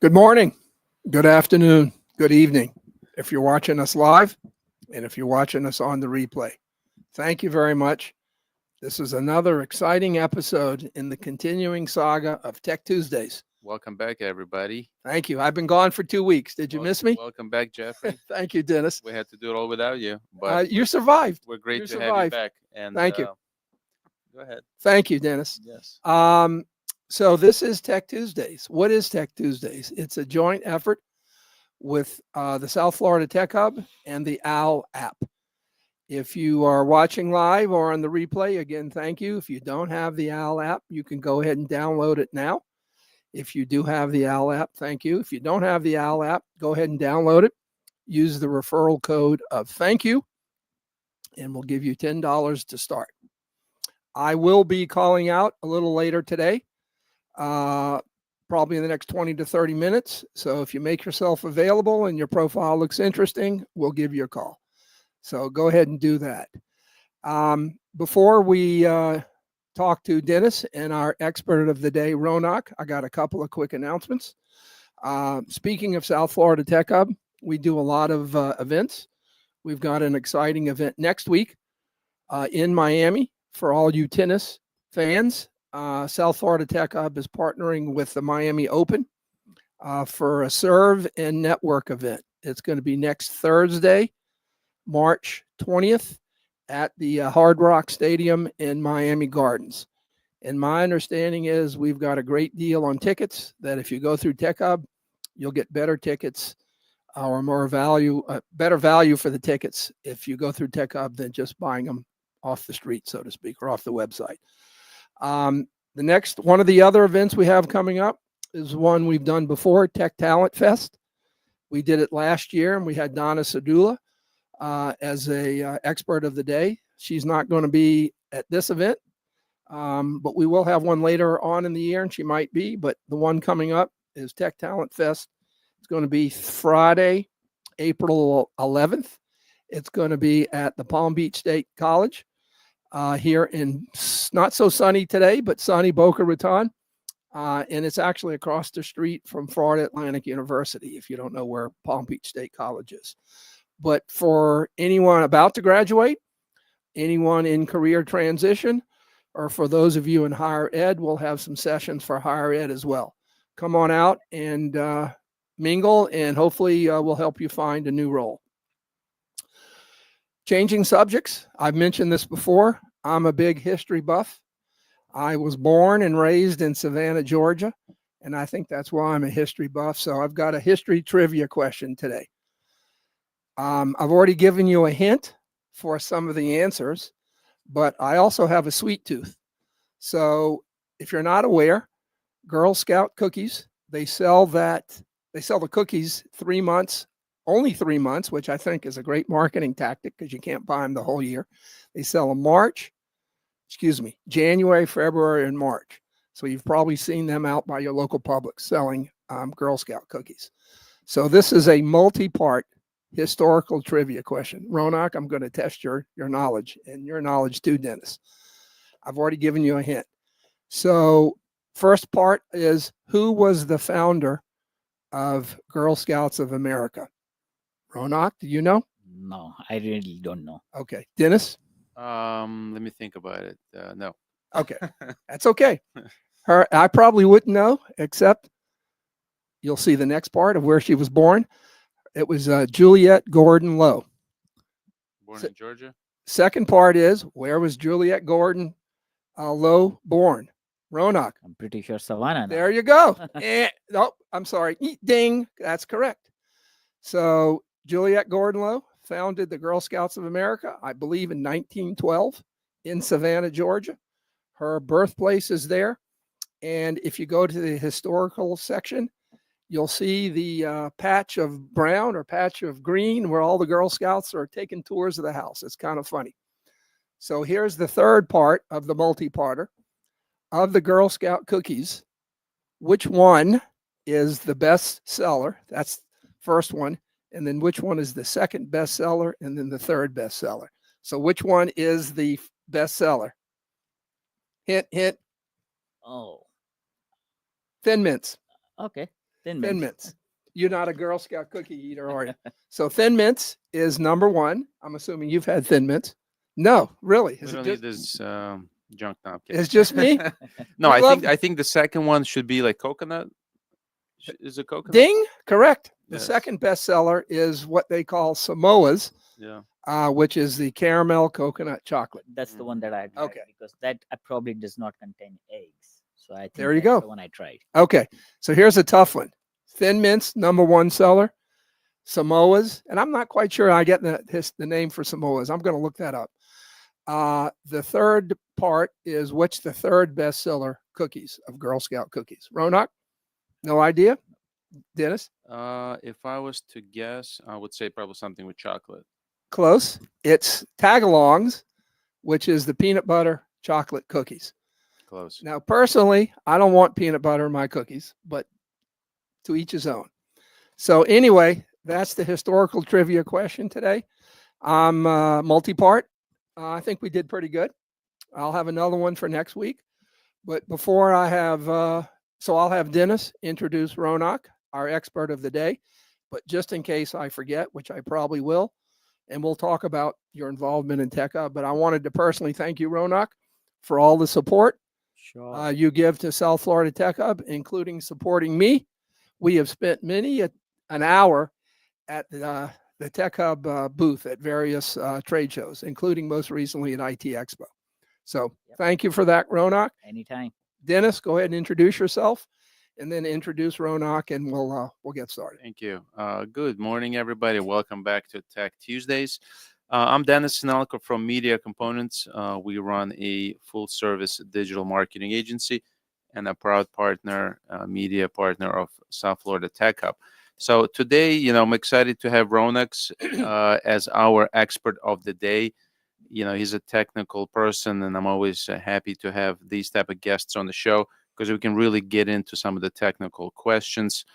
Good morning, good afternoon, good evening. If you're watching us live and if you're watching us on the replay, thank you very much. This is another exciting episode in the continuing saga of Tech Tuesdays. Welcome back, everybody. Thank you. I've been gone for 2 weeks. Did you miss me? Welcome back, Jeffrey. Thank you, Dennis. We had to do it all without you, but You survived. we're great You to have you survived. back. And Thank you. Go ahead. Thank you, Dennis. Yes. So this is Tech Tuesdays. What is Tech Tuesdays? It's a joint effort with the South Florida Tech Hub and the Owwll app. If you are watching live or on the replay, again, thank you. If you don't have the Owwll app, you can go ahead and download it now. If you do have the Owwll app, thank you. If you don't have the Owwll app, go ahead and download it. Use the referral code of thank you, and we'll give you $10 to start. I will be calling out a little later today, probably in the next 20 to 30 minutes. So if you make yourself available and your profile looks interesting, we'll give you a call. So go ahead and do that. Before we talk to Denis and our expert of the day, Ronak, I got a couple of quick announcements. Speaking of South Florida Tech Hub, we do a lot of events. We've got an exciting event next week in Miami for all you tennis fans. South Florida Tech Hub is partnering with the Miami Open for a serve and network event. It's going to be next Thursday, March 20th at the Hard Rock Stadium in Miami Gardens. And my understanding is we've got a great deal on tickets that if you go through Tech Hub, you'll get better tickets or more value, better value for the tickets if you go through Tech Hub than just buying them off the street, so to speak, or off the website. The next one of the other events we have coming up is one we've done before, Tech Talent Fest. We did it last year, and we had Donna Sadula as a expert of the day. She's not going to be at this event, but we will have one later on in the year, and she might be. But the one coming up is Tech Talent Fest. It's going to be Friday, April 11th. It's going to be at the Palm Beach State College here in not so sunny today, but sunny Boca Raton. And it's actually across the street from Florida Atlantic University, if you don't know where Palm Beach State College is. But for anyone about to graduate, anyone in career transition, or for those of you in higher ed, we'll have some sessions for higher ed as well. Come on out and mingle, and hopefully we'll help you find a new role. Changing subjects, I've mentioned this before. I'm a big history buff. I was born and raised in Savannah, Georgia, and I think that's why I'm a history buff. So I've got a history trivia question today. I've already given you a hint for some of the answers, but I also have a sweet tooth. So if you're not aware, Girl Scout cookies, they sell the cookies 3 months, only 3 months, which I think is a great marketing tactic because you can't buy them the whole year. They sell them January, February, and March. So you've probably seen them out by your local Publix selling Girl Scout cookies. So this is a multi-part historical trivia question. Ronak, I'm going to test your knowledge and your knowledge too, Denis. I've already given you a hint. So first part is, who was the founder of Girl Scouts of America? Ronak, do you know? No, I really don't know. Okay. Denis? Let me think about it. No. Okay. That's okay. I probably wouldn't know, except you'll see the next part of where she was born. It was Juliette Gordon Low. Born in Georgia? Second part is, where was Juliette Gordon Low born? Ronak. I'm pretty sure Savannah. There you go. No, I'm sorry. Ding. That's correct. So Juliette Gordon Low founded the Girl Scouts of America, I believe in 1912 in Savannah, Georgia. Her birthplace is there. And if you go to the historical section, you'll see the patch of brown or patch of green where all the Girl Scouts are taking tours of the house. It's kind of funny. So here's the third part of the multi-parter. Of the Girl Scout cookies, which one is the best seller? That's first one. And then which one is the second best seller? And then the third best seller. So which one is the best seller? Hint, hint. Oh, Thin Mints. okay. Thin Thin Mints. Mints. You're not a Girl Scout cookie eater, are you? So Thin Mints is number one. I'm assuming you've had Thin Mints. No, really. We Is it don't need just this junk napkin. it's just me? No, We I love think the second one should be like coconut. Is it coconut? Ding, correct. The Yes. second bestseller is what they call Samoa's, Yeah. which is the caramel coconut chocolate. That's the one that I tried Okay. because that probably does not contain eggs. So I think There you that's go. the one I tried. Okay, so here's a tough one. Thin Mints, number one seller. Samoa's, and I'm not quite sure I get the name for Samoa's. I'm going to look that up. The third part is what's the third bestseller cookies of Girl Scout cookies? Ronak? No idea? Dennis? If I was to guess, I would say probably something with chocolate. Close. It's Tagalongs, which is the peanut butter chocolate cookies. Close. Now, personally, I don't want peanut butter in my cookies, but to each his own. So, anyway, that's the historical trivia question today. I'm multi-part. I think we did pretty good. I'll have another one for next week. But before I have, so I'll have Dennis introduce Ronak, our expert of the day. But just in case I forget, which I probably will, and we'll talk about your involvement in Tech Hub. But I wanted to personally thank you, Ronak, for all the support Sure. you give to South Florida Tech Hub, including supporting me. We have spent many an hour at the Tech Hub booth at various trade shows, including most recently at IT Expo. So thank you for that, Ronak. Anytime. Dennis, go ahead and introduce yourself, and then introduce Ronak, and we'll get started. Thank you. Good morning, everybody. Welcome back to Tech Tuesdays. I'm Denis Sinelnikov from Media Components. We run a full-service digital marketing agency and a proud partner, media partner of South Florida Tech Hub. So today, I'm excited to have Ronak as our expert of the day. He's a technical person, and I'm always happy to have these type of guests on the show because we can really get into some of the technical questions.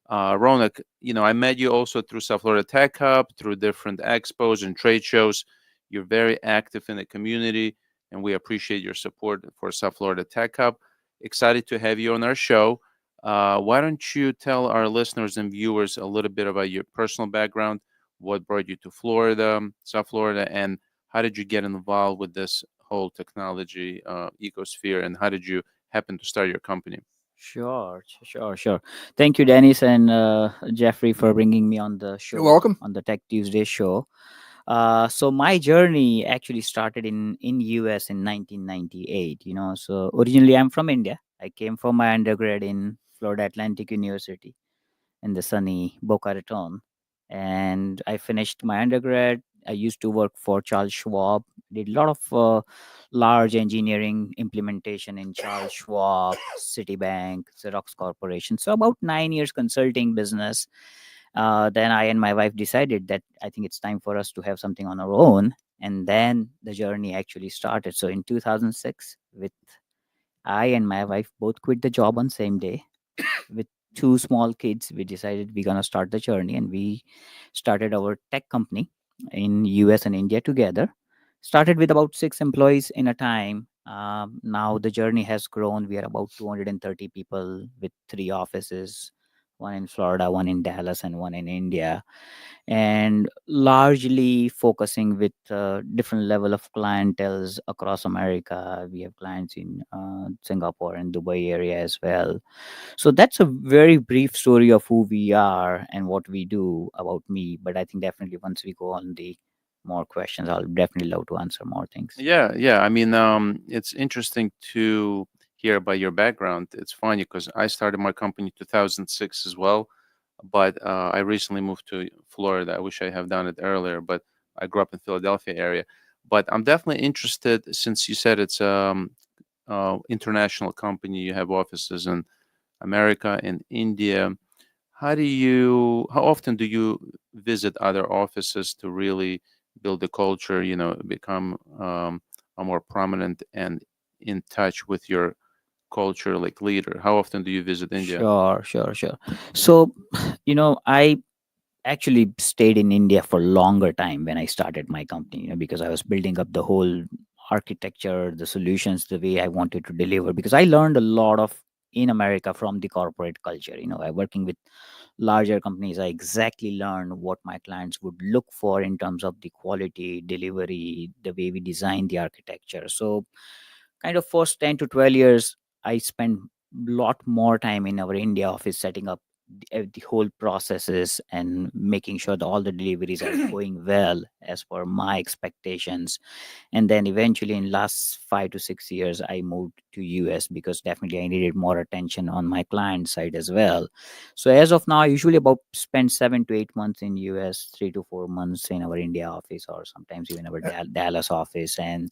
Ronak, I met you also through South Florida Tech Hub, through different expos and trade shows. You're very active in the community, and we appreciate your support for South Florida Tech Hub. Excited to have you on our show. Why don't you tell our listeners and viewers a little bit about your personal background, what brought you to Florida, South Florida, and how did you get involved with this whole technology ecosphere, and how did you happen to start your company? Sure. Thank you, Dennis and Jeffrey, for bringing me on the show. You're welcome. On the Tech Tuesday show. So my journey actually started in US in 1998. So originally I'm from India. I came for my undergrad in Florida Atlantic University in the sunny Boca Raton, and I finished my undergrad. I used to work for Charles Schwab. Did a lot of large engineering implementation in Charles Schwab, Citibank, Xerox Corporation. So about 9 years consulting business. Then I and my wife decided that I think it's time for us to have something on our own. And then the journey actually started. So in 2006, with I and my wife both quit the job on same day. With two small kids, we decided we're gonna start the journey, and we started our tech company in US and India together. Started with about 6 employees in a time. Now the journey has grown. We are about 230 people with 3 offices, one in Florida, one in Dallas, and one in India, and largely focusing with different level of clienteles across America. We have clients in Singapore and Dubai area as well. So that's a very brief story of who we are and what we do about me. But I think definitely once we go on the more questions, I'll definitely love to answer more things. Yeah. I mean, it's interesting to hear about your background. It's funny because I started my company in 2006 as well, but I recently moved to Florida. I wish I have done it earlier, but I grew up in Philadelphia area. But I'm definitely interested since you said it's international company. You have offices in America and India. How often do you visit other offices to really build the culture, become a more prominent and in touch with your culture like leader? How often do you visit India? Sure. So, I actually stayed in India for longer time when I started my company, because I was building up the whole architecture, the solutions, the way I wanted to deliver, because I learned a lot of in America from the corporate culture. I working with larger companies, I exactly learn what my clients would look for in terms of the quality, delivery, the way we design the architecture. So kind of first 10 to 12 years, I spent a lot more time in our India office setting up the whole processes and making sure that all the deliveries are going well as per my expectations. And then eventually in last 5 to 6 years, I moved to US because definitely I needed more attention on my client side as well. So as of now, I usually about spend 7 to 8 months in US, 3 to 4 months in our India office, or sometimes even our Dallas office. And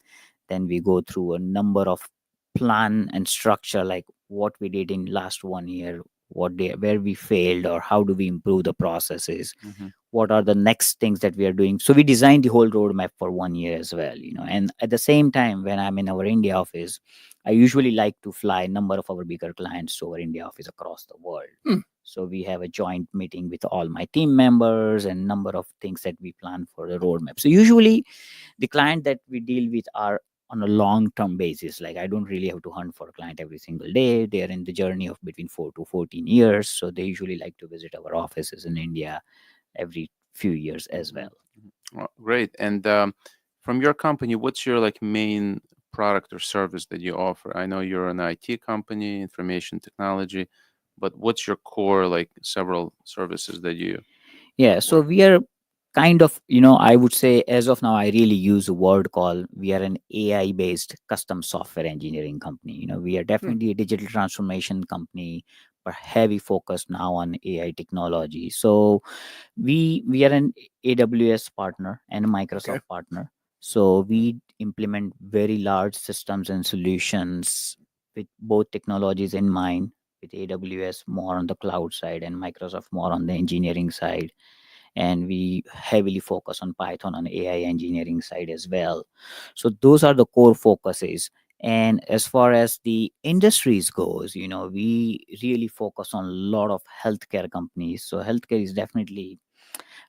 then we go through a number of plan and structure, like what we did in last 1 year, where we failed, or how do we improve the processes, Hmm. what are the next things that we are doing. So we designed the whole roadmap for 1 year as well. And at the same time, when I'm in our India office, I usually like to fly a number of our bigger clients to our India office across the world. Hmm. So we have a joint meeting with all my team members and number of things that we plan for the roadmap. So usually the client that we deal with are on a long-term basis. Like I don't really have to hunt for a client every single day. They are in the journey of between 4 to 14 years. So they usually like to visit our offices in India every few years as well. Well, great. And from your company, what's your like main product or service that you offer? I know you're an IT company, information technology, but what's your core like several services that you Yeah, so work? we are kind of, I would say as of now, I really use a word called we are an AI based custom software engineering company. We are Hmm. definitely a digital transformation company, but heavy focus now on AI technology. So we are an AWS partner and a Okay. Microsoft partner. So we implement very large systems and solutions with both technologies in mind, with AWS more on the cloud side and Microsoft more on the engineering side. And we heavily focus on Python on AI engineering side as well. So those are the core focuses. And as far as the industries goes, we really focus on a lot of healthcare companies. So healthcare is definitely,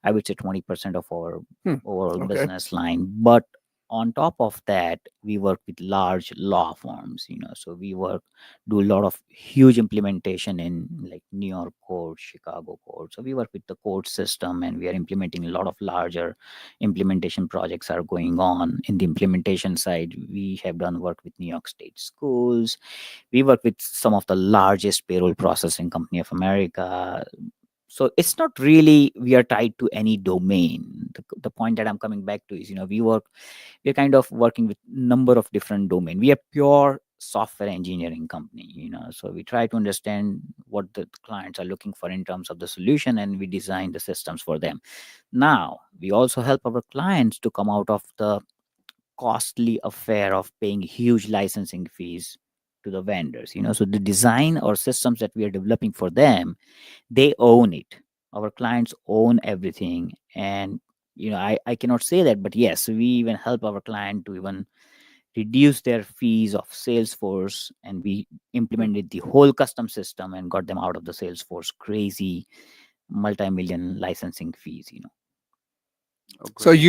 I would say, 20% of our Hmm. overall Okay. business line. But on top of that, we work with large law firms, so do a lot of huge implementation in like New York court, Chicago court. So we work with the court system, and we are implementing a lot of larger implementation projects are going on. In the implementation side, we have done work with New York State schools. We work with some of the largest payroll processing company of America. So it's not really we are tied to any domain. The point that I'm coming back to is, we're kind of working with number of different domain. We are pure software engineering company, so we try to understand what the clients are looking for in terms of the solution, and we design the systems for them. Now we also help our clients to come out of the costly affair of paying huge licensing fees to the vendors. So the design or systems that we are developing for them, they own it. Our clients own everything. And I cannot say that, but yes, we even help our client to even reduce their fees of Salesforce, and we implemented the whole custom system and got them out of the Salesforce crazy multi-million licensing fees. Oh, So great.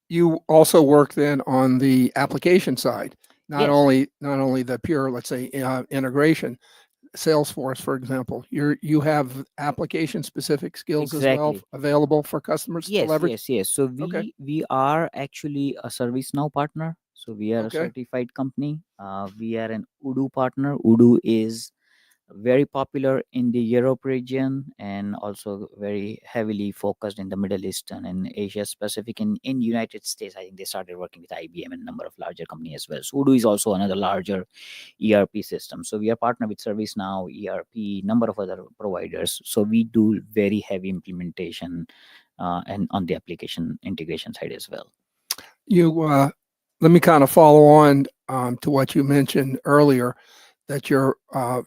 you also work then on the application side, not Yes, only the pure, let's say, integration. Salesforce, for example, you have application specific skills as well exactly. available for customers to Yes, leverage. yes, yes. So Okay. we are actually a ServiceNow partner. So we are a Okay. certified company. We are an Udo partner. Udo is very popular in the Europe region, and also very heavily focused in the Middle Eastern and Asia Pacific. In United States, I think they started working with IBM and a number of larger companies as well. So Udo is also another larger ERP system. So we are partnered with ServiceNow, ERP, number of other providers. So we do very heavy implementation and on the application integration side as well. You let me kind of follow on to what you mentioned earlier, that your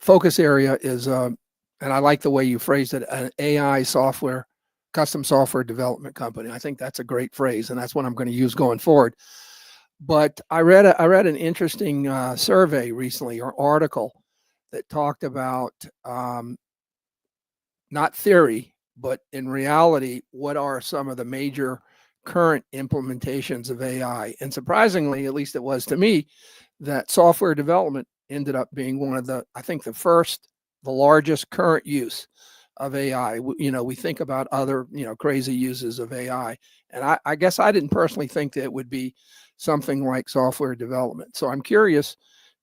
focus area is, and I like the way you phrased it, an AI software, custom software development company. I think that's a great phrase, and that's what I'm going to use going forward. But I read an interesting survey recently, or article, that talked about not theory, but in reality, what are some of the major current implementations of AI? And surprisingly, at least it was to me, that software development ended up being one of the, I think, the first the largest current use of AI. We think about other, crazy uses of AI. And I guess I didn't personally think that it would be something like software development. So I'm curious,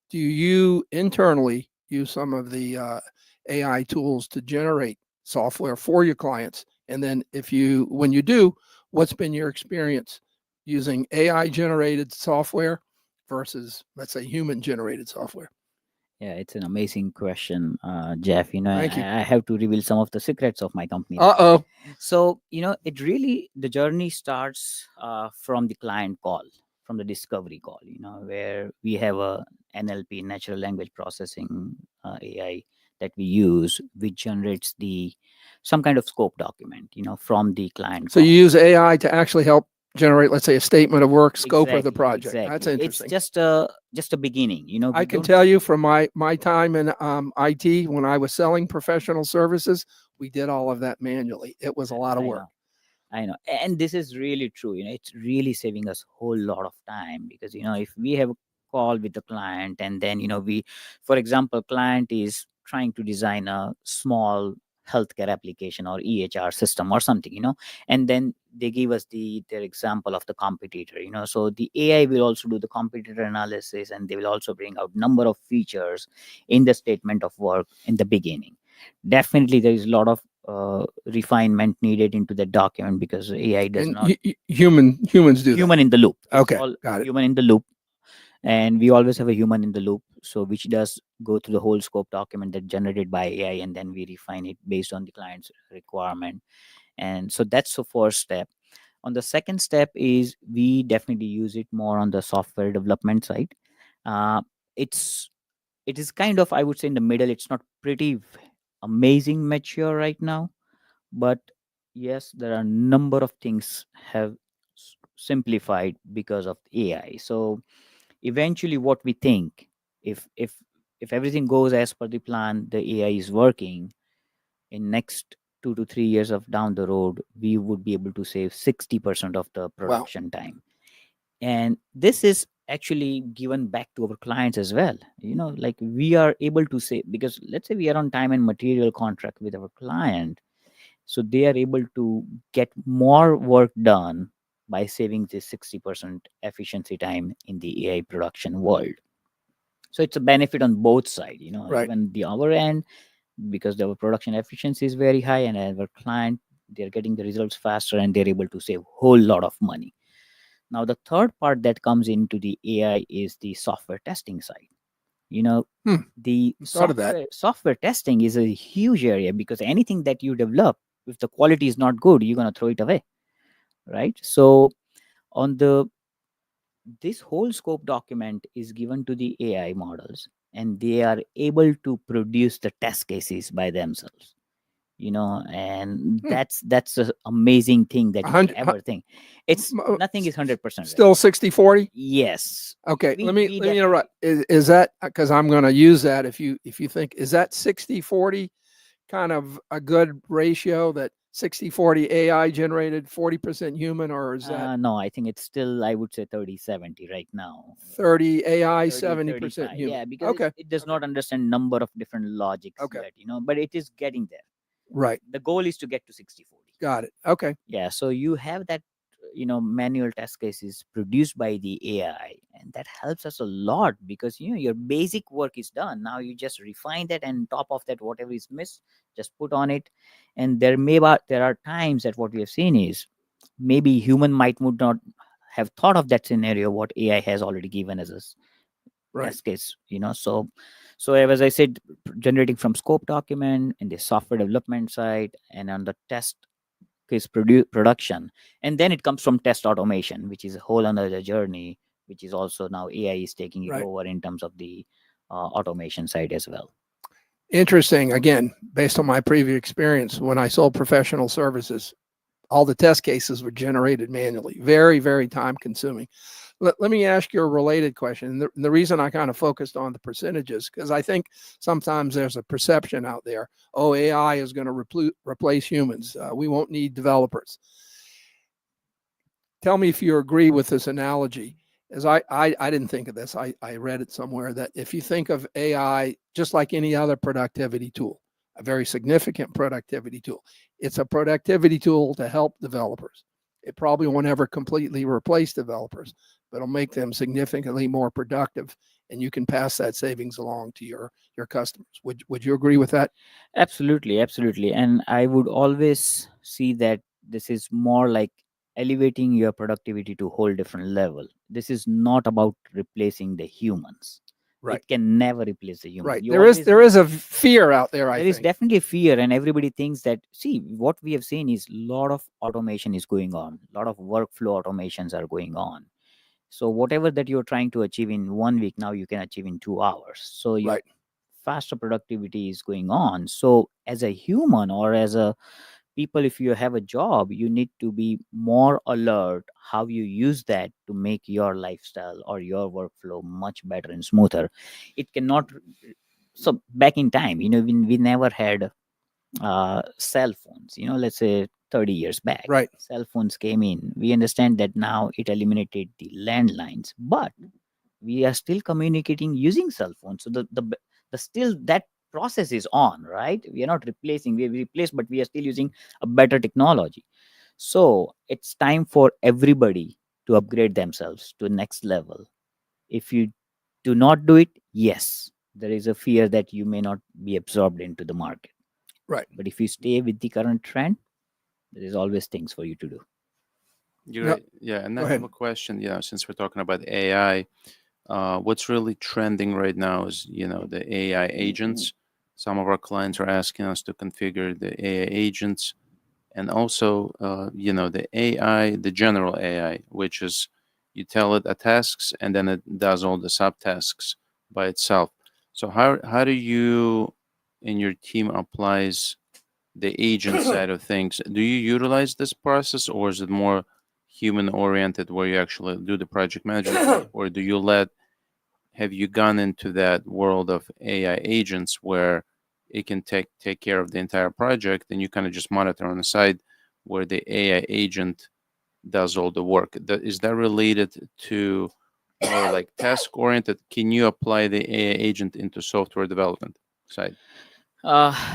do you internally use some of the AI tools to generate software for your clients? And then when you do, what's been your experience using AI generated software versus, let's say, human generated software? Yeah, it's an amazing question, Jeff. Thank you. I have to reveal some of the secrets of my company. Uh-oh. So, the journey starts from the client call, from the discovery call, where we have a NLP, natural language processing AI that we use, which generates some kind of scope document, from the client So call. you use AI to actually help generate, let's say, a statement of work, scope of the project. Exactly. That's interesting. It's just a beginning, I can tell you from my time in IT, when I was selling professional services, we did all of that manually. It was a lot of work. I know. And this is really true. It's really saving us a whole lot of time because, if we have a call with the client and then, for example, client is trying to design a small healthcare application or EHR system or something, and then they give us their example of the competitor, so the AI will also do the competitor analysis and they will also bring out number of features in the statement of work in the beginning. Definitely there is a lot of refinement needed into the document because AI does And not humans do human in the loop. It's Okay, all got it. human in the loop, and we always have a human in the loop. So which does go through the whole scope document that generated by AI, and then we refine it based on the client's requirement. And so that's the first step. On the second step is we definitely use it more on the software development side. Uh, it's it is kind of, I would say, in the middle. It's not pretty amazing mature right now, but yes, there are a number of things have simplified because of AI. So eventually what we think, if everything goes as per the plan, the AI is working, in next 2 to 3 years of down the road, we would be able to save 60% of the production time. And this is actually given back to our clients as well. Like we are able to say, because let's say we are on time and material contract with our client, so they are able to get more work done by saving this 60% efficiency time in the AI production world. So it's a benefit on both sides, Right. even the our end, because our production efficiency is very high, and our client, they're getting the results faster and they're able to save whole lot of money. Now the third part that comes into the AI is the software testing side. The Thought of that. software testing is a huge area, because anything that you develop, if the quality is not good, you're going to throw it away, right? So on this whole scope document is given to the AI models, and they are able to produce the test cases by themselves, and that's an amazing thing that you can ever think. It's nothing is 100% Still 60/40. Yes. Okay, let me interrupt. Is that, because I'm going to use that, if you think, is that 60/40 kind of a good ratio, that 60/40 AI generated, 40% human, or is that No, I think it's still, I would say, 30/70 right now. 30 AI, 30, 70% 35. human? Yeah, because Okay. it does not understand number of different logics Okay. yet, but it is getting there. Right. The goal is to get to 60/40. Got it. Okay. Yeah, so you have that, manual test cases produced by the AI, and that helps us a lot, because your basic work is done. Now you just refine that, and top of that, whatever is missed, just put on it. And there are times that what we have seen is maybe human would not have thought of that scenario what AI has already given as a test case. So as I said, generating from scope document in the software development side, and on the test case production, and then it comes from test automation, which is a whole another journey, which is also now AI is taking it over in terms of the automation side as well. Interesting. Again, based on my previous experience, when I sold professional services, all the test cases were generated manually. Very, very time consuming. Let me ask you a related question. The reason I kind of focused on the percentages, because I think sometimes there's a perception out there, oh, AI is going to replace humans. We won't need developers. Tell me if you agree with this analogy. as I didn't think of this. I read it somewhere that if you think of AI just like any other productivity tool, a very significant productivity tool, it's a productivity tool to help developers. It probably won't ever completely replace developers, but it'll make them significantly more productive, and you can pass that savings along to your customers. Would you agree with that? Absolutely, absolutely. And I would always see that this is more like elevating your productivity to a whole different level. This is not about replacing the humans. Right. It can never replace the human. Right. You There is always there is a fear out there, I there is think. definitely a fear, and everybody thinks that, see, what we have seen is a lot of automation is going on, a lot of workflow automations are going on. So whatever that you're trying to achieve in 1 week, now you can achieve in 2 hours. So your Right. faster productivity is going on. So as a human or as a people, if you have a job, you need to be more alert how you use that to make your lifestyle or your workflow much better and smoother. It cannot. So back in time, we never had cell phones, let's say 30 years back. Right. Cell phones came in. We understand that now it eliminated the landlines, but we are still communicating using cell phones. So the still that process is on, right? We are not replacing, we have replaced, but we are still using a better technology. So it's time for everybody to upgrade themselves to next level. If you do not do it, yes, there is a fear that you may not be absorbed into the market. Right. But if you stay with the current trend, there is always things for you to do. You're No, right. Yeah, and go I have ahead. a question. Since we're talking about AI, what's really trending right now is the AI agents. Some of our clients are asking us to configure the AI agents, and also the AI, the general AI, which is you tell it a tasks and then it does all the subtasks by itself. So how do you in your team applies the agent side of things? Do you utilize this process, or is it more human oriented where you actually do the project management, or do you have you gone into that world of AI agents where it can take care of the entire project and you kind of just monitor on the side where the AI agent does all the work? Is that related to more like task oriented? Can you apply the AI agent into software development side?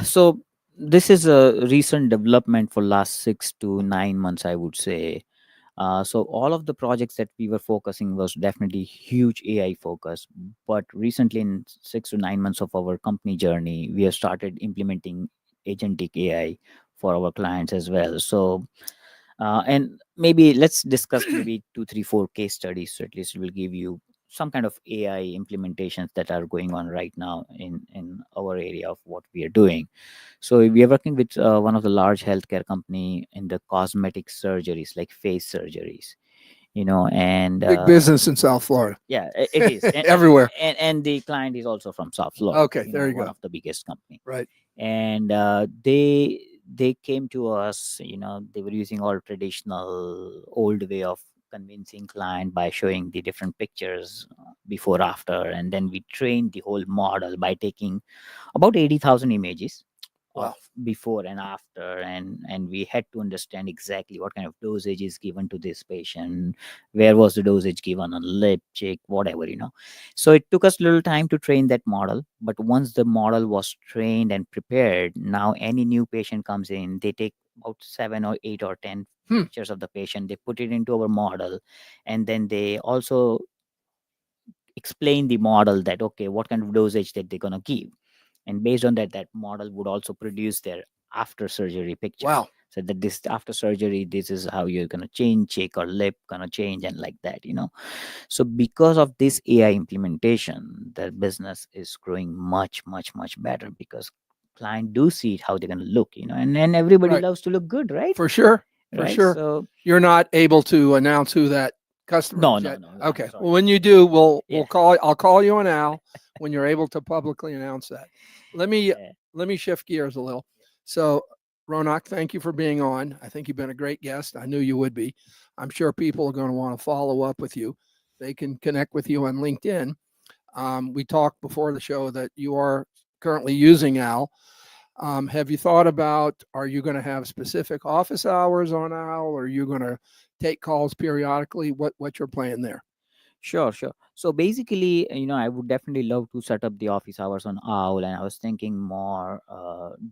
So this is a recent development for last 6 to 9 months, I would say. So all of the projects that we were focusing was definitely huge AI focus. But recently, in 6 to 9 months of our company journey, we have started implementing agentic AI for our clients as well. So and maybe let's discuss maybe 2, 3, 4 case studies. So at least it will give you some kind of AI implementations that are going on right now in our area of what we are doing. So we are working with one of the large healthcare company in the cosmetic surgeries, like face surgeries, and Big business in South Florida. yeah, it is. Everywhere. And the client is also from South Florida. Okay, there you one go. of the biggest company. Right. And they came to us. They were using all traditional old way of convincing client by showing the different pictures before after, and then we trained the whole model by taking about 80,000 images of Wow. before and after, and we had to understand exactly what kind of dosage is given to this patient, where was the dosage given on lip cheek, whatever. So it took us a little time to train that model, but once the model was trained and prepared, now any new patient comes in, they take about 7 or 8 or 10 Hmm. pictures of the patient, they put it into our model, and then they also explain the model that, okay, what kind of dosage that they're going to give, and based on that, that model would also produce their after surgery picture. Wow. So that this after surgery, this is how you're going to change cheek or lip gonna change, and like that. So because of this AI implementation, the business is growing much much much better, because client do see how they're going to look, and then everybody Right. loves to look good, right? For sure. For Right. sure. So You're not able to announce who that customer no, is no, yet. no. I'm Okay. sorry. Well, when you do, we'll Yeah. call. I'll call you an Al when you're able to publicly announce that. Let me Yeah. let me shift gears a little. So, Ronak, thank you for being on. I think you've been a great guest. I knew you would be. I'm sure people are going to want to follow up with you. They can connect with you on LinkedIn. We talked before the show that you are currently using Al. Have you thought about, are you going to have specific office hours on Owl, or are you going to take calls periodically? What's your plan there? Sure, sure. So basically, I would definitely love to set up the office hours on Owl, and I was thinking more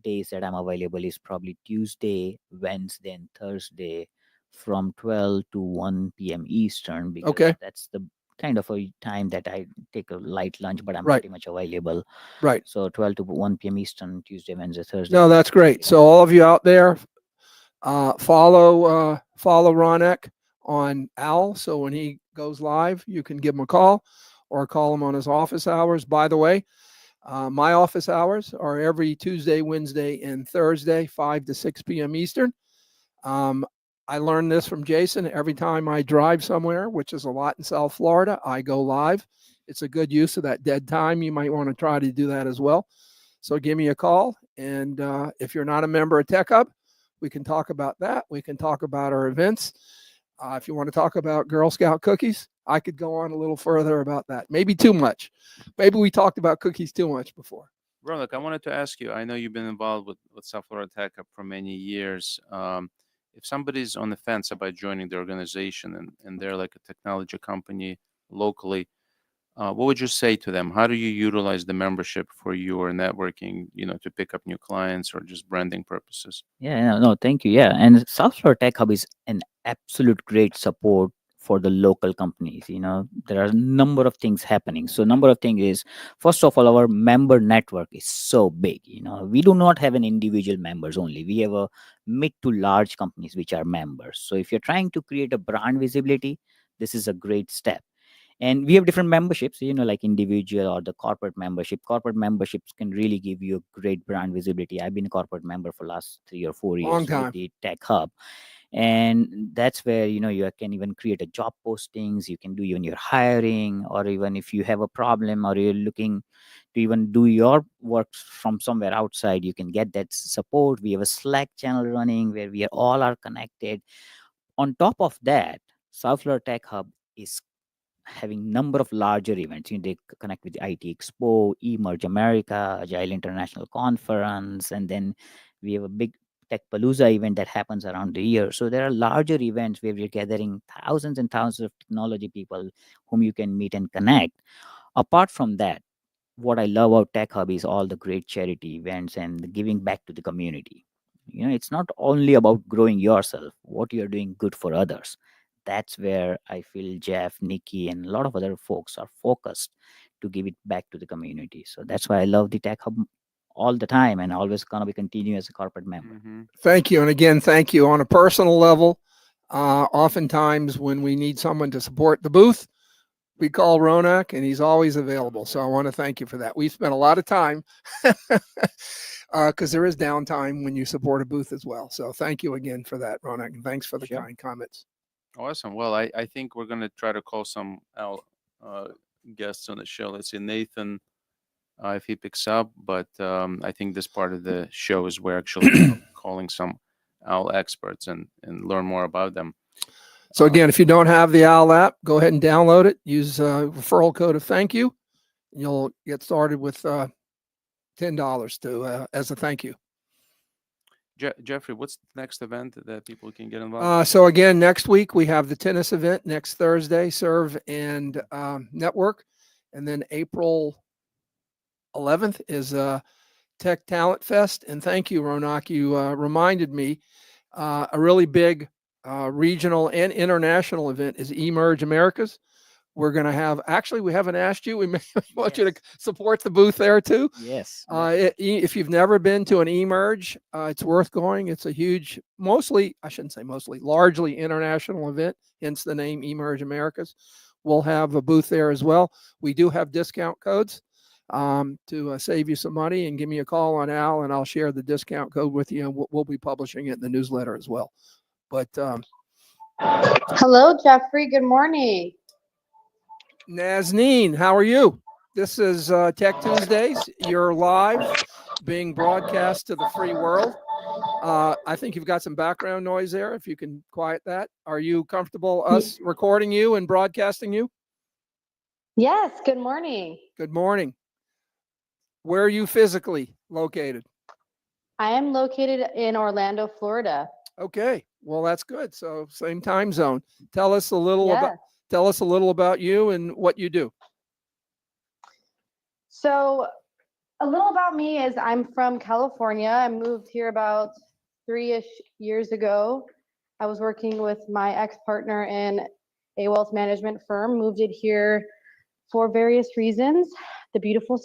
days that I'm available is probably Tuesday, Wednesday, and Thursday from 12 to 1 p.m. Eastern, because Okay. that's the kind of a time that I take a light lunch, but I'm Right. pretty much available. Right. So 12 to 1 p.m. Eastern, Tuesday, Wednesday, Thursday. No, that's great. So all of you out there, follow Ronak on Owwll. So when he goes live, you can give him a call or call him on his office hours. By the way, my office hours are every Tuesday, Wednesday, and Thursday, 5 to 6 p.m. Eastern. I learned this from Jason. Every time I drive somewhere, which is a lot in South Florida, I go live. It's a good use of that dead time. You might want to try to do that as well. So give me a call. And if you're not a member of Tech Hub, we can talk about that. We can talk about our events. If you want to talk about Girl Scout cookies, I could go on a little further about that. Maybe too much. Maybe we talked about cookies too much before. Ronak, I wanted to ask you, I know you've been involved with South Florida Tech Hub for many years. If somebody's on the fence about joining the organization and they're like a technology company locally, what would you say to them? How do you utilize the membership for your networking, to pick up new clients or just branding purposes? Yeah, no, thank you. Yeah, and South Florida Tech Hub is an absolute great support for the local companies. There are a number of things happening. So, number of things is, first of all, our member network is so big. We do not have an individual members only. We have a mid to large companies which are members. So, if you're trying to create a brand visibility, this is a great step. And we have different memberships, like individual or the corporate memberships can really give you a great brand visibility. I've been a corporate member for last 3 or 4 Long years with time. the Tech Hub, and that's where you can even create a job postings, you can do even your hiring, or even if you have a problem or you're looking to even do your work from somewhere outside, you can get that support. We have a Slack channel running where we are all are connected. On top of that, South Florida Tech Hub is having number of larger events. They connect with the IT Expo, Emerge America, Agile International Conference, and then we have a big Tech Palooza event that happens around the year. So there are larger events where we're gathering thousands and thousands of technology people whom you can meet and connect. Apart from that, what I love about Tech Hub is all the great charity events and the giving back to the community. It's not only about growing yourself, what you're doing good for others. That's where I feel Jeff, Nikki, and a lot of other folks are focused to give it back to the community. So that's why I love the Tech Hub all the time and always gonna be continue as a corporate member. Thank you. And again, thank you on a personal level. Oftentimes when we need someone to support the booth, we call Ronak and he's always available. So I want to thank you for that. We spent a lot of time because there is downtime when you support a booth as well. So thank you again for that, Ronak. And thanks for the Sure. kind comments. Awesome. Well, I think we're going to try to call some guests on the show. Let's see, Nathan, if he picks up. But I think this part of the show is we're actually calling some Owwll experts and learn more about them. So again, if you don't have the Owwll app, go ahead and download it. Use referral code of thank you. You'll get started with $10 to as a thank you. Jeffrey, what's the next event that people can get involved? So again, next week we have the tennis event next Thursday, Serve and Network, and then April 11th is Tech Talent Fest. And thank you, Ronak. You reminded me a really big regional and international event is Emerge Americas. We're going to have, actually, we haven't asked you. We may want you to support the booth there too. Yes. If you've never been to an Emerge, it's worth going. It's a huge, largely international event, hence the name Emerge Americas. We'll have a booth there as well. We do have discount codes to save you some money, and give me a call on Owwll and I'll share the discount code with you, and we'll be publishing it in the newsletter as well. But hello, Jeffrey. Good morning. Nazneen, how are you? This is Tech Tuesdays. You're live, being broadcast to the free world. I think you've got some background noise there. If you can quiet that. Are you comfortable us recording you and broadcasting you? Yes, good morning. Good morning. Where are you physically located? I am located in Orlando, Florida. Okay, well that's good. So same time zone. Tell us a little tell us a little about you and what you do. So, a little about me is I'm from California. I moved here about 3-ish years ago. I was working with my ex-partner in a wealth management firm, moved it here for various reasons. The beautiful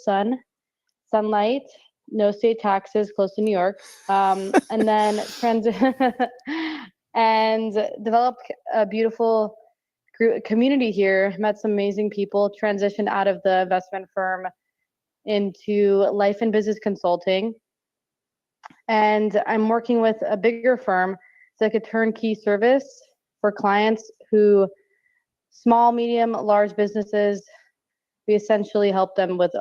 sunlight, no state taxes, close to New York, and then and developed a beautiful community here, met some amazing people, transitioned out of the investment firm into life and business consulting. And I'm working with a bigger firm. It's like a turnkey service for clients who, small, medium, large businesses, we essentially help them with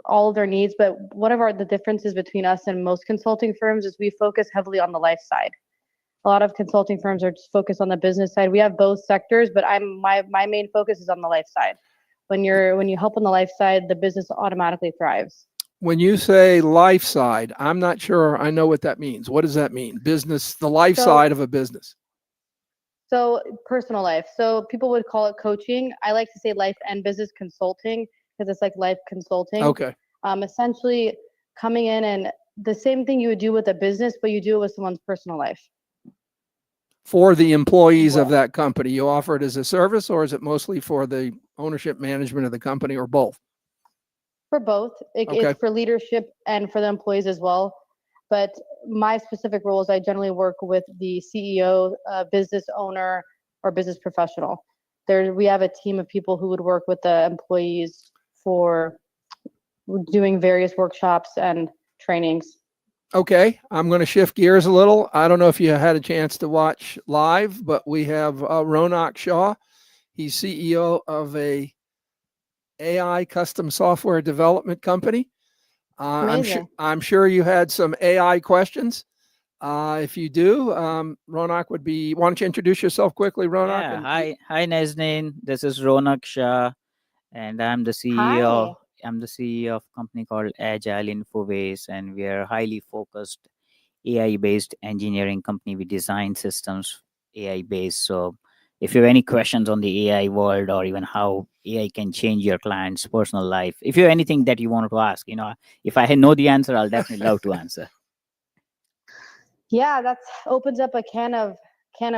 all of their needs. But one of the differences between us and most consulting firms is we focus heavily on the life side. A lot of consulting firms are just focused on the business side. We have both sectors, but my main focus is on the life side. When you help on the life side, the business automatically thrives. When you say life side, I'm not sure I know what that means. What does that mean? Business, the life side of a business. So personal life. So people would call it coaching. I like to say life and business consulting because it's like life consulting. Okay. Essentially coming in and the same thing you would do with a business, but you do it with someone's personal life. For the employees of that company, you offer it as a service, or is it mostly for the ownership management of the company, or both? For both. It's for leadership and for the employees as well. But my specific role is I generally work with the CEO, business owner, or business professional. We have a team of people who would work with the employees for doing various workshops and trainings. Okay, I'm going to shift gears a little. I don't know if you had a chance to watch live, but we have Ronak Shah. He's CEO of a AI custom software development company. I'm sure you had some AI questions. If you do, Ronak why don't you introduce yourself quickly, Ronak? Yeah, hi Nazneen. This is Ronak Shah, and I'm the CEO. Hi. I'm the CEO of a company called Agile Infoways, and we are a highly focused AI-based engineering company. We design systems AI-based. So if you have any questions on the AI world, or even how AI can change your client's personal life, if you have anything that you wanted to ask, if I know the answer, I'll definitely love to answer. Yeah, that opens up a can of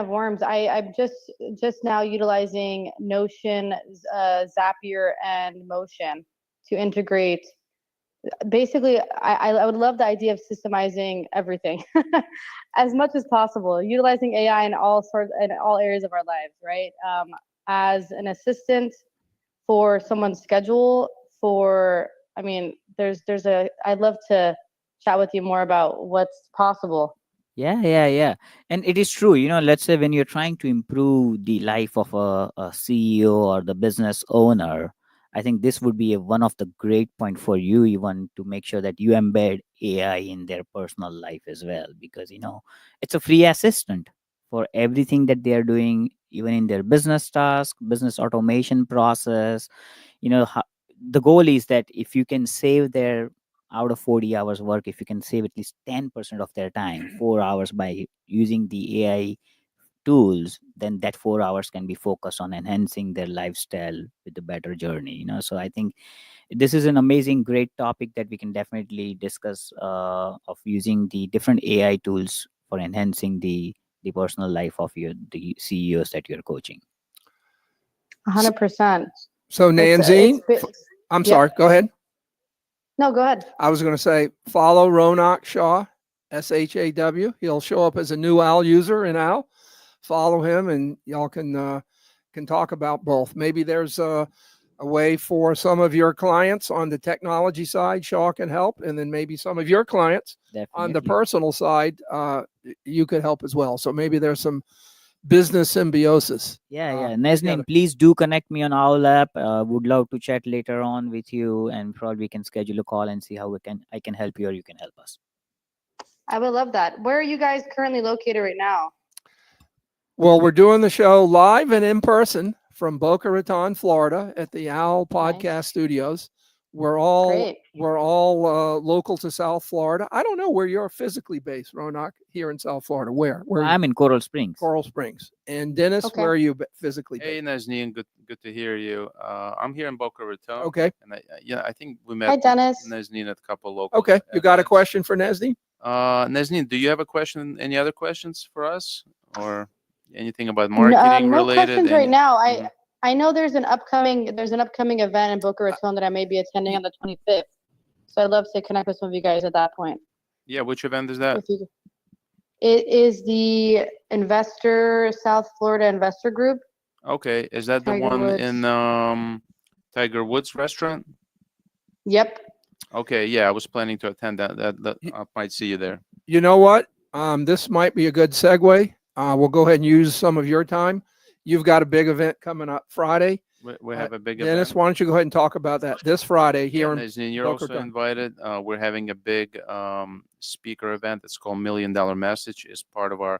worms. I'm just now utilizing Notion, Zapier, and Motion to integrate. Basically, I would love the idea of systemizing everything as much as possible, utilizing AI in all areas of our lives, right? As an assistant for someone's schedule. I'd love to chat with you more about what's possible. Yeah. And it is true, let's say when you're trying to improve the life of a CEO or the business owner, I think this would be one of the great point for you, even to make sure that you embed AI in their personal life as well, because it's a free assistant for everything that they are doing, even in their business task, business automation process. The goal is that if you can save their out of 40 hours work, if you can save at least 10% of their time, 4 hours, by using the AI tools, then that 4 hours can be focused on enhancing their lifestyle with a better journey. So I think this is an amazing, great topic that we can definitely discuss, of using the different AI tools for enhancing the personal life of the CEOs that you're coaching. 100%. So Nazneen, I'm sorry, go ahead. No, go ahead. I was going to say, follow Ronak Shah, SHAW. He'll show up as a new Owwll user in Owwll. Follow him, and y'all can talk about both. Maybe there's a way for some of your clients on the technology side, Shah can help, and then maybe some of your clients on the personal side, you could help as well. So maybe there's some business symbiosis. Yeah. Nazneen, please do connect me on Owwll app. Would love to chat later on with you, and probably we can schedule a call and see how I can help you, or you can help us. I would love that. Where are you guys currently located right now? Well, we're doing the show live and in person from Boca Raton, Florida, at the Owwll Podcast Studios. We're all Great. local to South Florida. I don't know where you're physically based, Ronak, here in South Florida. Where are you? I'm in Coral Springs. Coral Springs. And Dennis, Okay. where are you physically Hey, based? Nazneen, good to hear you. I'm here in Boca Raton. Okay. And I think we Hi, met Dennis. Nazneen at a couple local. Okay. You got a events. question for Nesni? Nazneen, do you have a question? Any other questions for us, or anything about marketing No related? questions right now. Mhm. I know there's an upcoming event in Boca Raton that I may be attending on the 25th. So I'd love to connect with some of you guys at that point. Yeah, which event is that? If you, it is the South Florida Investor Group. Okay, is that the Tiger one Woods. in Tiger Woods restaurant? Yep. Okay, yeah, I was planning to attend that. I might see you there. You know what? This might be a good segue. We'll go ahead and use some of your time. You've got a big event coming up Friday. We have a big Dennis, event. why don't you go ahead and talk about that this Friday here in Nazneen, you're Boca also Raton. invited. We're having a big speaker event. It's called $1 Million Message. It's part of our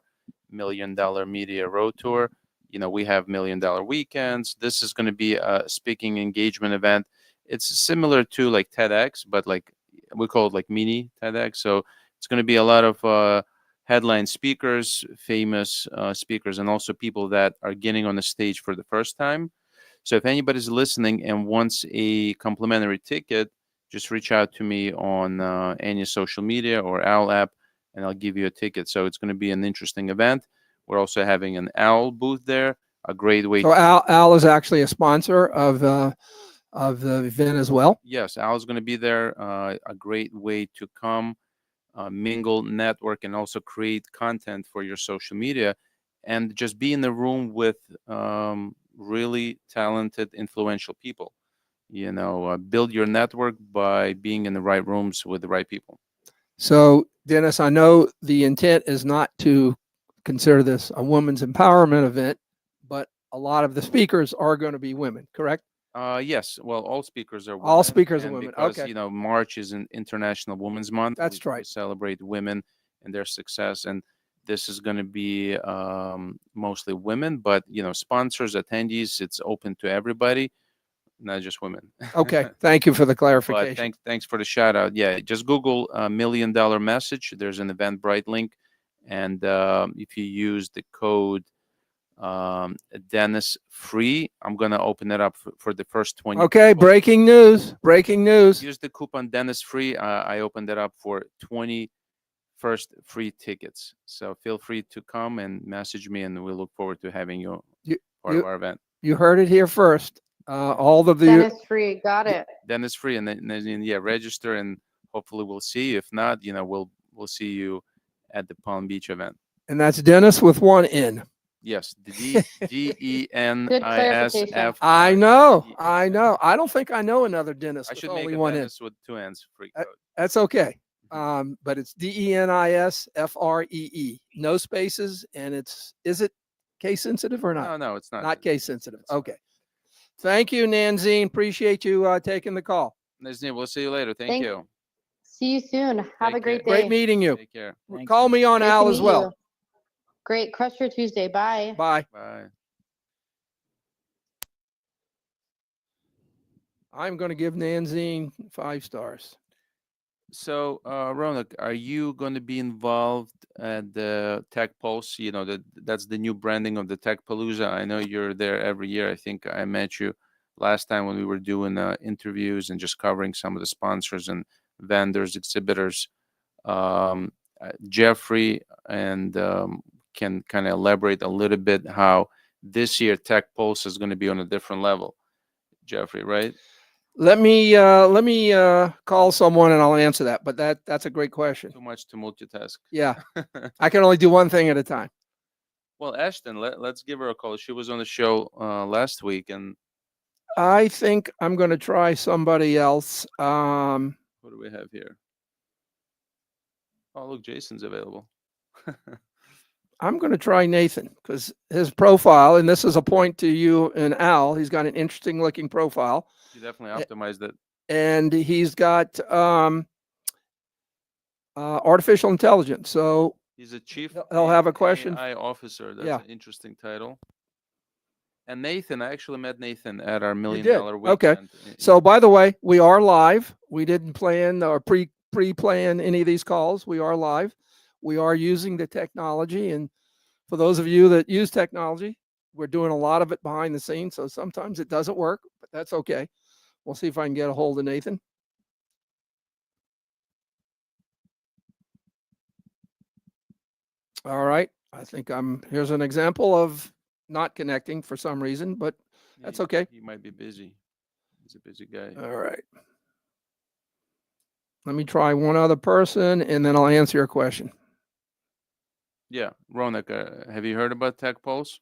$1 Million Media Road Tour. We have $1 Million weekends. This is going to be a speaking engagement event. It's similar to like TEDx, but like we call it like mini TEDx. So it's going to be a lot of headline speakers, famous speakers, and also people that are getting on the stage for the first time. So if anybody's listening and wants a complimentary ticket, just reach out to me on any social media or Owwll app, and I'll give you a ticket. So it's going to be an interesting event. We're also having an Owwll booth there, a great way. So Al is actually a sponsor of the event as well. Yes, Owwll is going to be there. A great way to come, mingle, network, and also create content for your social media, and just be in the room with really talented, influential people. Build your network by being in the right rooms with the right people. So, Dennis, I know the intent is not to consider this a women's empowerment event, but a lot of the speakers are going to be women, correct? Yes. Well, all speakers are women. All speakers are and women. Because, Okay. March is an International Women's Month. That's We right. celebrate women and their success. And this is going to be mostly women, but, sponsors, attendees, it's open to everybody, not just women. Okay. Thank you for the But clarification. thanks for the shout out. Yeah, just Google $1 Million Message. There's an Eventbrite link. And if you use the code Denis Free, I'm going to open it up for the first 20 Okay. people. Breaking news. Breaking news. Use the coupon Denis Free. I opened it up for 20 first free tickets. So feel free to come and message me, and we look forward to having you part of our event. You heard it here first. All of the Dennis Free. Got it. Denis Free, and then yeah, register, and hopefully we'll see you. If not, we'll see you at the Palm Beach event. and that's Dennis with one N. Yes, the DENISF. clarification. I know. I don't think I know another Dennis I with should make only a one N. Dennis with 2 N's. Free code. That's okay. But it's DENISFREE. No spaces, and is it case sensitive or not? No, it's not. Not case sensitive. Okay. Thank you, Nanzine. Appreciate you taking the call. Nazneen, we'll see you later. Thank Thank- you. See you soon. Have a Take great care. day. Great meeting you. Take care. Thanks, Call me on Great to Al as meet well. you. Great. Crush your Tuesday. Bye. Bye. Bye. I'm going to give Nanzine 5 stars. So, Ronak, are you going to be involved at the Tech Pulse? That's the new branding of the Tech Palooza. I know you're there every year. I think I met you last time when we were doing interviews and just covering some of the sponsors and vendors, exhibitors. Jeffry and can kind of elaborate a little bit how this year Tech Pulse is going to be on a different level. Jeffry, right? Let me call someone and I'll answer that. But that's a great question. Too much to multitask. Yeah, I can only do one thing at a time. Well, Ashton, let's give her a call. She was on the show last week, and I think I'm going to try somebody else. what do we have here? Oh, look, Jason's available. I'm going to try Nathan because his profile, and this is a point to you and Al, he's got an interesting looking profile. You definitely optimized it. And he's got artificial intelligence. So He's a chief he'll have a question. AI officer. That's Yeah. an interesting title. And Nathan, I actually met Nathan at our $1 million did? Okay. weekend. So, by the way, we are live. We didn't plan or pre-plan any of these calls. We are live. We are using the technology, and for those of you that use technology, we're doing a lot of it behind the scenes. So sometimes it doesn't work, but that's okay. We'll see if I can get a hold of Nathan. All right. I think here's an example of not connecting for some reason, but that's okay. He might be busy. He's a busy guy. All right. Let me try one other person, and then I'll answer your question. Yeah, Ronak, have you heard about Tech Pulse?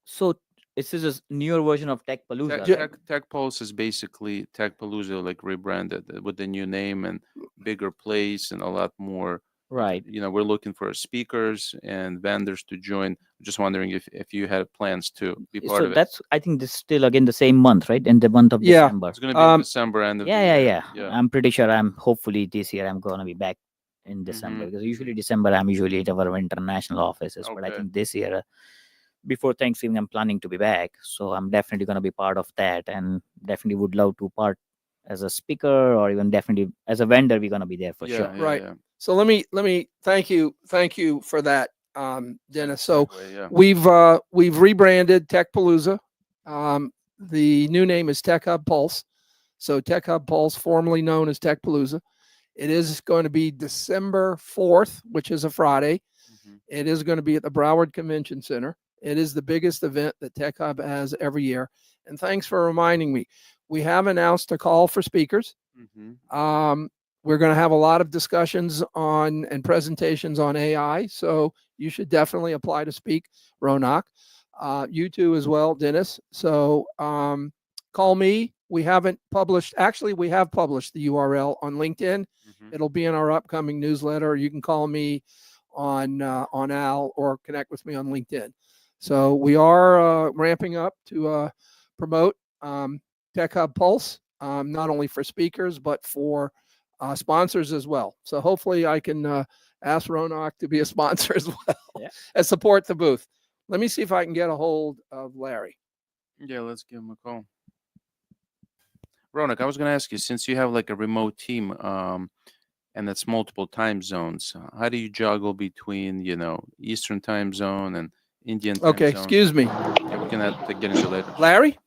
So this is a newer version of Tech Palooza. Tech Pulse is basically Tech Palooza, like rebranded with the new name and bigger place and a lot more. Right. We're looking for speakers and vendors to join. Just wondering if you had plans to be part of it. So that's, I think this is still again the same month, right? In the month of Yeah. December. It's going to be in December end of the year. Yeah. I'm pretty sure hopefully this year I'm going to be back in December, because usually December I'm usually at our international offices, but I Okay. think this year before Thanksgiving I'm planning to be back, so I'm definitely going to be part of that, and definitely would love to part as a speaker, or even definitely as a vendor. We're going to be there for sure. Right. So let me thank you for that, Dennis. So we've rebranded Tech Palooza. The new name is Tech Hub Pulse. So Tech Hub Pulse, formerly known as Tech Palooza. It is going to be December 4th, which is a Friday. It is going to be at the Broward Convention Center. It is the biggest event that Tech Hub has every year. And thanks for reminding me. We have announced a call for speakers. We're going to have a lot of discussions on and presentations on AI. So you should definitely apply to speak, Ronak. You too as well, Dennis. So call me. We haven't published, actually, we have published the URL on LinkedIn. It'll be in our upcoming newsletter. You can call me on Owwll or connect with me on LinkedIn. So we are ramping up to promote Tech Hub Pulse, not only for speakers, but for sponsors as well. So hopefully I can ask Ronak to be a sponsor as well and support the booth. Let me see if I can get a hold of Larry. Yeah, let's give him a call. Ronak, I was going to ask you, since you have like a remote team and it's multiple time zones, how do you juggle between, Eastern time zone and Indian time zone? Okay, excuse me. Yeah, we can have to get into later. Larry?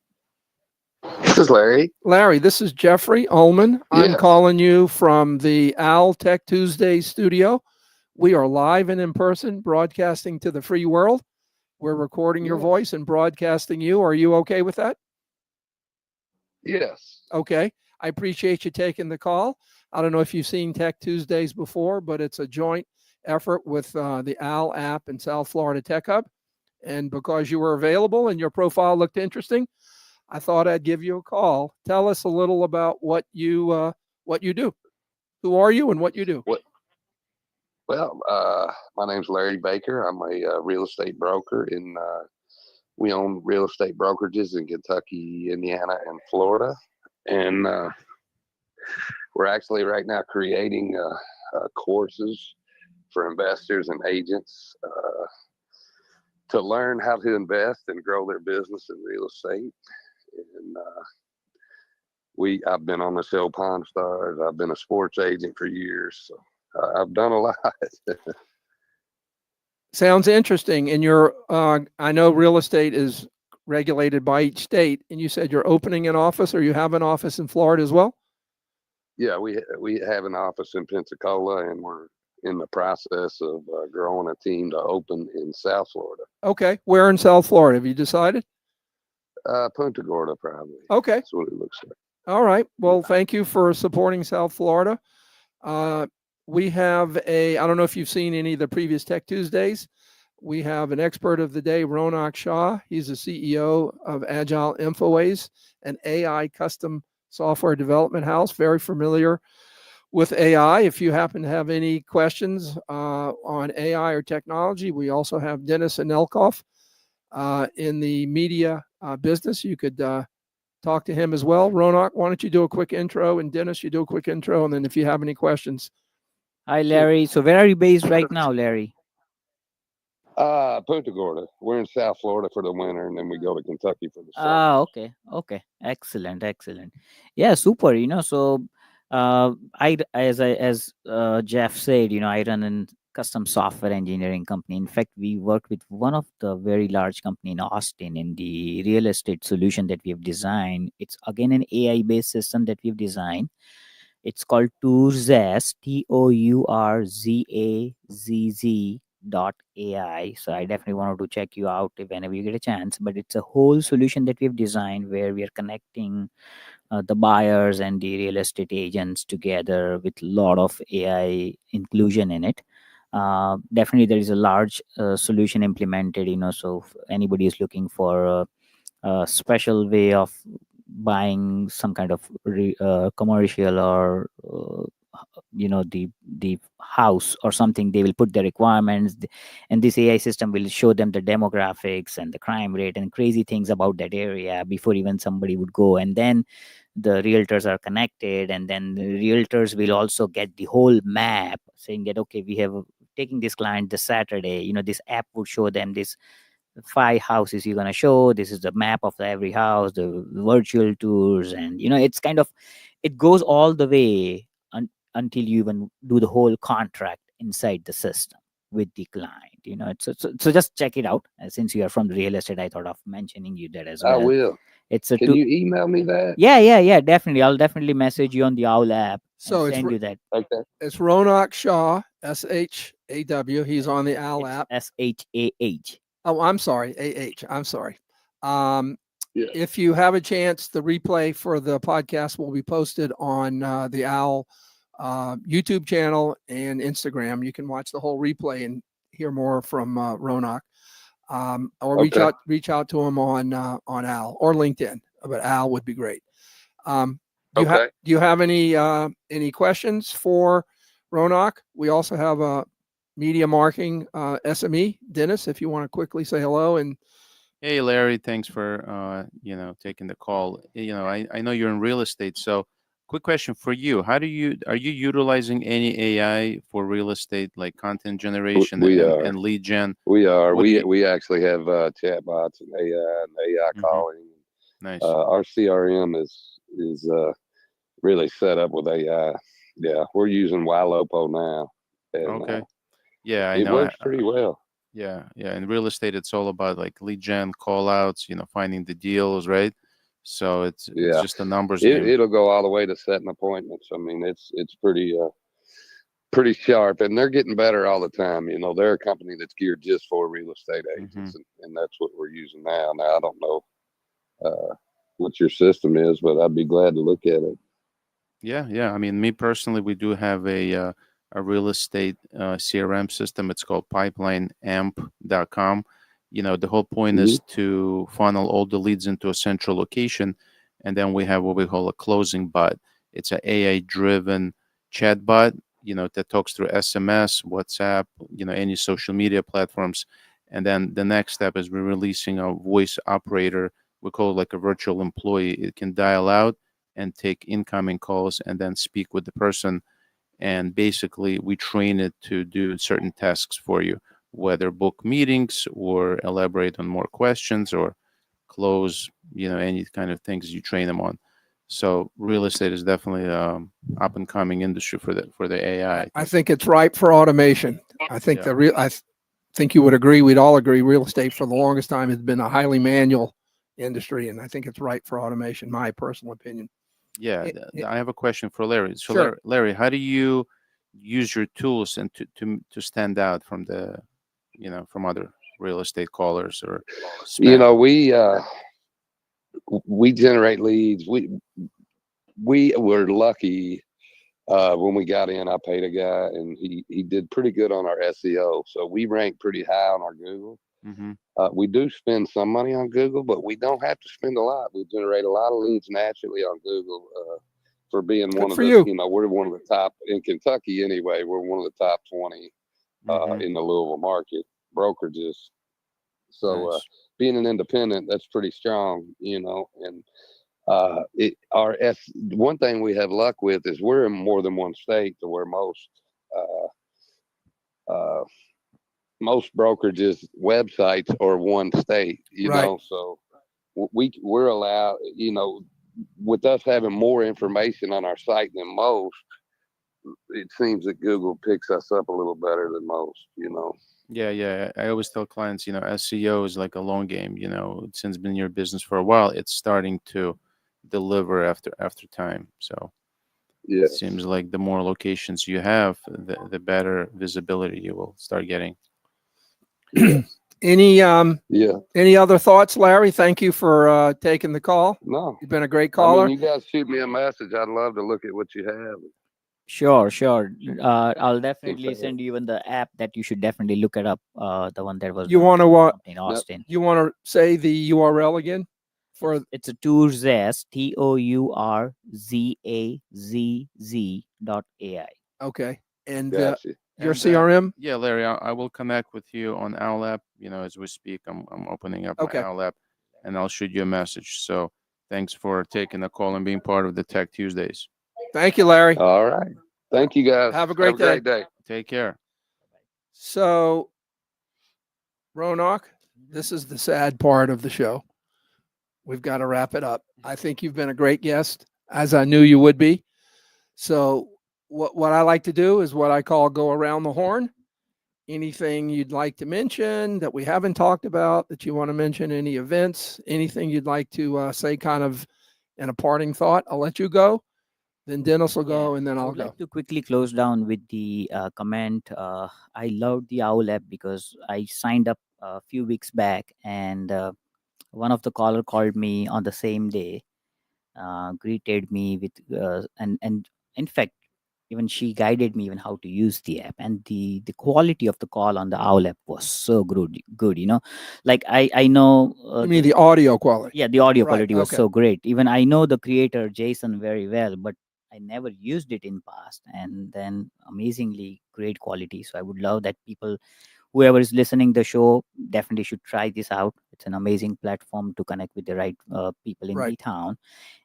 This is Larry. Larry, this is Jeffry Ullman. I'm calling you from the Owwll Tech Tuesday studio. We are live and in person, broadcasting to the free world. We're recording your voice and broadcasting you. Are you okay with that? Yes. Okay. I appreciate you taking the call. I don't know if you've seen Tech Tuesdays before, but it's a joint effort with the Owwll app and South Florida Tech Hub. And because you were available and your profile looked interesting, I thought I'd give you a call. Tell us a little about what you do. Who are you and what you do? Well, my name's Larry Baker. I'm a real estate broker we own real estate brokerages in Kentucky, Indiana, and Florida. And we're actually right now creating courses for investors and agents to learn how to invest and grow their business in real estate. And I've been on the show Pawn Stars. I've been a sports agent for years, so I've done a lot. Sounds interesting. And I know real estate is regulated by each state, and you said you're opening an office, or you have an office in Florida as well? Yeah, we have an office in Pensacola, and we're in the process of growing a team to open in South Florida. Okay. Where in South Florida? Have you decided? Punta Gorda, probably. Okay. That's what it looks like. All right. Well, thank you for supporting South Florida. We have I don't know if you've seen any of the previous Tech Tuesdays. We have an expert of the day, Ronak Shah. He's the CEO of Agile Infoways, an AI custom software development house, very familiar with AI. If you happen to have any questions on AI or technology, we also have Denis Sinelnikov in the media business. You could talk to him as well. Ronak, why don't you do a quick intro, and Denis, you do a quick intro, and then if you have any questions. Hi, Larry. So where are you based right now, Larry? Punta Gorda. We're in South Florida for the winter, and then we go to Kentucky for the summer. Okay, excellent. Yeah, super. So as Jeff said, I run a custom software engineering company. In fact, we work with one of the very large company in Austin in the real estate solution that we have designed. It's again an AI based system that we've designed. It's called Tourzazz, Tourzazz dot AI. So I definitely wanted to check you out if whenever you get a chance. But it's a whole solution that we've designed where we are connecting the buyers and the real estate agents together with a lot of AI inclusion in it. Definitely, there is a large solution implemented. So if anybody is looking for a special way of buying some kind of commercial or the house or something, they will put the requirements, and this AI system will show them the demographics and the crime rate and crazy things about that area before even somebody would go. And then the realtors are connected, and then the realtors will also get the whole map saying that, okay, we have taking this client this Saturday. This app would show them this 5 houses you're going to show. This is the map of every house, the virtual tours, and it's kind of, it goes all the way until you even do the whole contract inside the system with the client. So just check it out. Since you are from the real estate, I thought of mentioning you that as I well. will. It's a Can you email me that? Yeah, definitely. I'll definitely message you on the Owwll app So and it's send you that. Okay. It's Ronak Shah, SHAW. He's on the Owwll app. SHAH. Oh, I'm sorry, AH. I'm sorry. Yeah. If you have a chance, the replay for the podcast will be posted on the Owwll YouTube channel and Instagram. You can watch the whole replay and hear more from Ronak. Or Okay. reach out to him on Owwll or LinkedIn. But Owwll would be great. Do you have any questions for Ronak? We also have a media marketing SME, Denis, if you want to quickly say hello. And Hey, Larry, thanks for taking the call. I know you're in real estate, so quick question for you: are you utilizing any AI for real estate, like content generation We are. and lead gen? We are. What do you- We actually have chatbots and AI Mhm. calling. Nice. Our CRM is really set up with AI. Yeah, we're using Ylopo now, and Okay. Yeah, I it know. works pretty well. Yeah. In real estate, it's all about like lead gen, call outs, finding the deals, right? So it's Yeah. just a numbers game. It'll go all the way to setting appointments. I mean, it's pretty sharp, and they're getting better all the time. They're a company that's geared just for real estate agents, and that's what we're using now. Now, I don't know what your system is, but I'd be glad to look at it. Yeah. I mean, me personally, we do have a real estate CRM system. It's called PipelineAmp.com. The whole point is to funnel all the leads into a central location, and then we have what we call a closing bot. It's an AI-driven chat bot, that talks through SMS, WhatsApp, any social media platforms. And then the next step is we're releasing a voice operator. We call it like a virtual employee. It can dial out and take incoming calls and then speak with the person. And basically, we train it to do certain tasks for you, whether book meetings or elaborate on more questions or close, any kind of things you train them on. So real estate is definitely up and coming industry for the AI. I think it's ripe for automation. I think Yeah. I think you would agree. We'd all agree. Real estate for the longest time has been a highly manual industry, and I think it's ripe for automation. My personal opinion. Yeah, It- I have a question for Larry. So, Sure. Larry, how do you use your tools and to stand out from from other real estate callers or spam? We generate leads. We were lucky when we got in. I paid a guy, and he did pretty good on our SEO. So we rank pretty high on our Google. Mm-hmm. We do spend some money on Google, but we don't have to spend a lot. We generate a lot of leads naturally on Google for being one of for the, you. we're one of the top in Kentucky anyway. We're one of the top 20 in the Louisville market brokerages. So Nice. being an independent, that's pretty strong, and one thing we have luck with is we're in more than one state to where most most brokerages websites are one state, Right. so we're allowed, with us having more information on our site than most, it seems that Google picks us up a little better than most. Yeah. I always tell clients, SEO is like a long game. Since been in your business for a while, it's starting to deliver after time. So Yeah. it seems like the more locations you have, the better visibility you will start getting. Any Yeah. any other thoughts, Larry? Thank you for taking the call. No. You've been a great I caller. mean, you guys shoot me a message. I'd love to look at what you have. Sure. I'll definitely Confirm. send you even the app that you should definitely look it up. The one that was You done want by to the company in Austin. you want to say the URL again for It's a Tourzz, TOURZAZZ.ai. okay, and Gotcha. your And, CRM? Yeah, Larry, I will connect with you on Owwll app. As we speak, I'm opening up Okay. my Owwll app, and I'll shoot you a message. So thanks for taking the call and being part of the Tech Tuesdays. Thank you, Larry. All right. Thank you, guys. Have a great day. Take care. So, Ronak, this is the sad part of the show. We've got to wrap it up. I think you've been a great guest, as I knew you would be. So, what I like to do is what I call go around the horn. Anything you'd like to mention that we haven't talked about that you want to mention, any events, anything you'd like to say kind of in a parting thought, I'll let you go. Then Dennis will go, and then I I'll would go. like to quickly close down with the comment. I loved the Owwll app because I signed up a few weeks back, and one of the caller called me on the same day, greeted me with, and in fact, even she guided me even how to use the app, and the quality of the call on the Owwll app was so good. Like I know. You mean the audio quality? Yeah, the audio Right, quality was okay. so great. Even I know the creator Jason very well, but I never used it in past, and then amazingly great quality. So I would love that people, whoever is listening the show, definitely should try this out. It's an amazing platform to connect with the right people in Right. the town.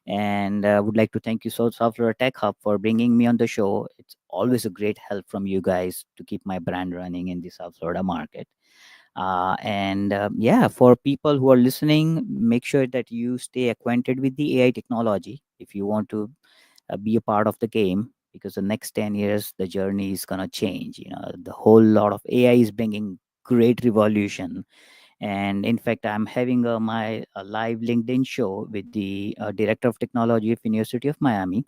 And would like to thank you, South Florida Tech Hub, for bringing me on the show. It's always a great help from you guys to keep my brand running in the South Florida market. Yeah, for people who are listening, make sure that you stay acquainted with the AI technology if you want to be a part of the game, because the next 10 years the journey is going to change. The whole lot of AI is bringing great revolution. And in fact, I'm having my live LinkedIn show with the director of technology of University of Miami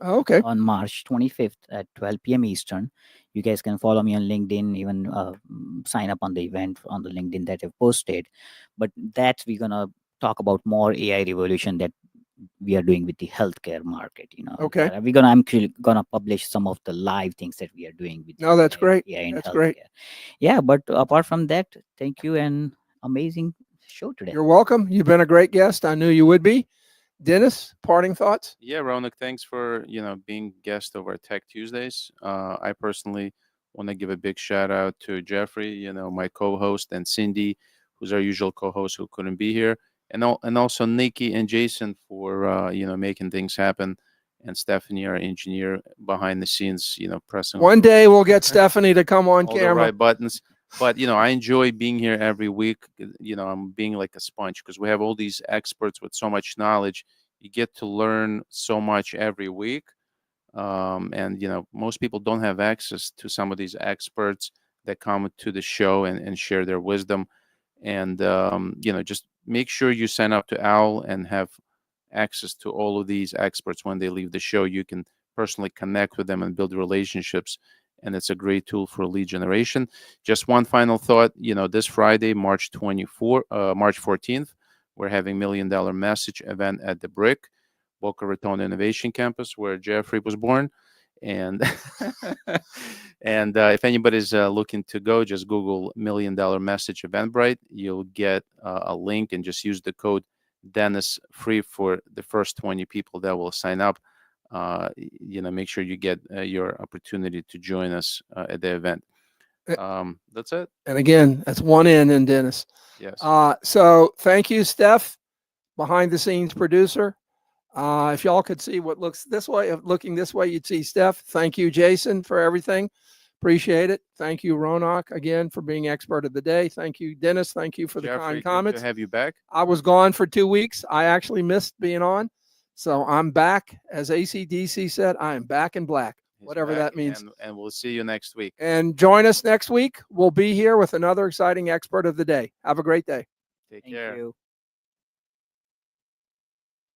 Okay. on March 25th at 12 p.m. Eastern. You guys can follow me on LinkedIn, even sign up on the event on the LinkedIn that I've posted. But that's we're gonna talk about more AI revolution that we are doing with the healthcare market. Okay. That I'm actually gonna publish some of the live things that we are doing with No, that's AI, great. AI in That's healthcare. great. Yeah, but apart from that, thank you and amazing show today. You're welcome. You've been a great guest. I knew you would be. Dennis, parting thoughts? Yeah, Ronak, thanks for being guest over at Tech Tuesdays. I personally want to give a big shout out to Jeffry, my co-host, and Cindy, who's our usual co-host who couldn't be here, and also Nikki and Jason for making things happen, and Stephanie, our engineer behind the scenes, pressing One day we'll get Stephanie to come on all the camera. right buttons. But I enjoy being here every week. I'm being like a sponge because we have all these experts with so much knowledge. You get to learn so much every week, and most people don't have access to some of these experts that come to the show and share their wisdom. And just make sure you sign up to Owwll and have access to all of these experts. When they leave the show, you can personally connect with them and build relationships, and it's a great tool for lead generation. Just one final thought, this Friday, March 14th, we're having $1 Million Message event at the Brick, Boca Raton Innovation Campus, where Jeffrey was born. And and if anybody's looking to go, just Google $1 Million Message Eventbrite. You'll get a link, and just use the code Dennis free for the first 20 people that will sign up. Make sure you get your opportunity to join us at the event. That's it. And again, that's one N in Dennis. Yes. So thank you, Steph, behind the scenes producer. If y'all could see what looks this way, looking this way, you'd see Steph. Thank you, Jason, for everything. Appreciate it. Thank you, Ronak, again for being expert of the day. Thank you, Dennis. Thank you for the Jeffrey, kind good comments. to have you back. I was gone for 2 weeks. I actually missed being on. So I'm back. As AC/DC said, I am back in black, He's whatever back, that means. And we'll see you next week. And join us next week. We'll be here with another exciting expert of the day. Have a great day. Take Thank care. you.